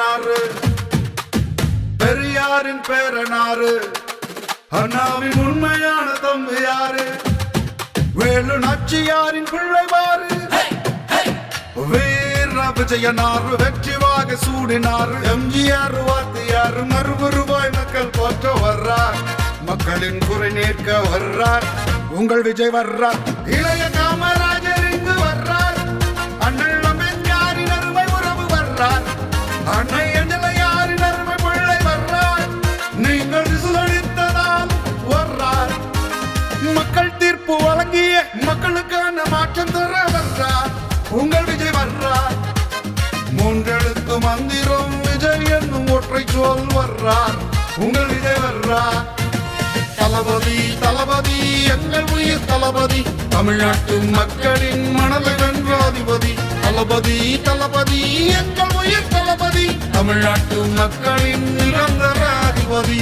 செய்யனாரு பெரியாரின் பேரனாரு அண்ணாவின் உண்மையான தம்பி யாரு வேலு நாச்சியாரின் பிள்ளைவாரு வீர விஜயனாரு வெற்றிவாக சூடினாரு எம்ஜிஆர் வாத்தியார் மறுபருவாய் மக்கள் போற்ற வர்றார் மக்களின் குறை நேர்க்க வர்றார் உங்கள் விஜய் வர்றார் இளைய காமராஜர் இங்கு வர்றார் அண்ணல் அம்பேத்கரின் அருமை உறவு வர்றார் அன்னை அஞ்சலையாரின் அருமை பிள்ளை வர்றார் நீங்கள் விசுவளித்ததால் வர்றார் மக்கள் தீர்ப்பு வழங்கிய மக்களுக்கான மாற்றம் தர வர்றார் உங்கள் விஜய் வர்றார் மூன்றெழுத்து மந்திரம் விஜய் என்னும் ஒற்றை சொல் வர்றார் உங்கள் விஜய் வர்றார் தளபதி தளபதி எங்கள் உயிர் தளபதி தமிழ்நாட்டு மக்களின் மனதை வென்ற அதிபதி தளபதி தளபதி எங்கள் உயிர் தளபதி தமிழ்நாட்டு மக்களின் நிரந்தர அதிபதி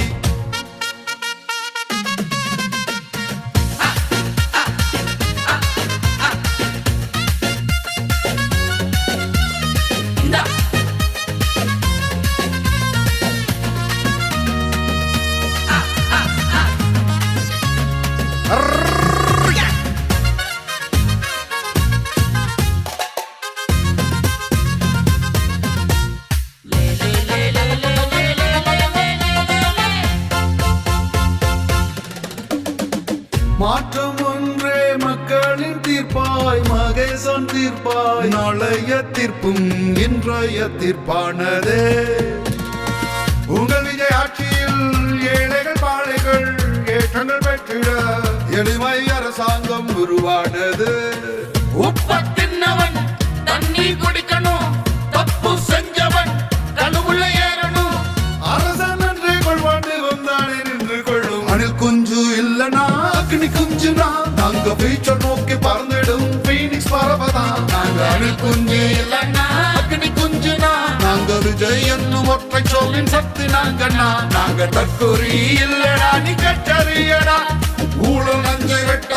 மாற்றம் ஒன்றே மக்களின் தீர்ப்பாய் மகேசன் தீர்ப்பாய் நாளைய தீர்ப்பும் இன்றைய தீர்ப்பானதே உங்கள் விஜய் ஆட்சியில் ஏழைகள் பாழைகள் ஏற்றங்கள் பெற்றிட எளிமை அரசாங்கம் உருவானது உப்பத்தின்னவன் தண்ணீர் குடிக்கணும் தப்பு செஞ்சவன் கழுவுள்ள ஏறணும் அரசன் என்றே கொள்வாண்டு வந்தானே நின்று கொள்ளும் அணில் குஞ்சு இல்லனா அக்னி குஞ்சுனா நாங்க பீச்சர் நோக்கி பறந்திடும் பீனிக்ஸ் பறவதா நாங்க அணில் குஞ்சு இல்லன்னா அக்னி குஞ்சுனா நாங்க விஜய் என்னும் ஒற்றை சொல்லின் சக்தி நாங்கண்ணா நாங்க தற்கொரி இல்லடா நீ கட்டறியடா ஊழல் நஞ்சை வெட்ட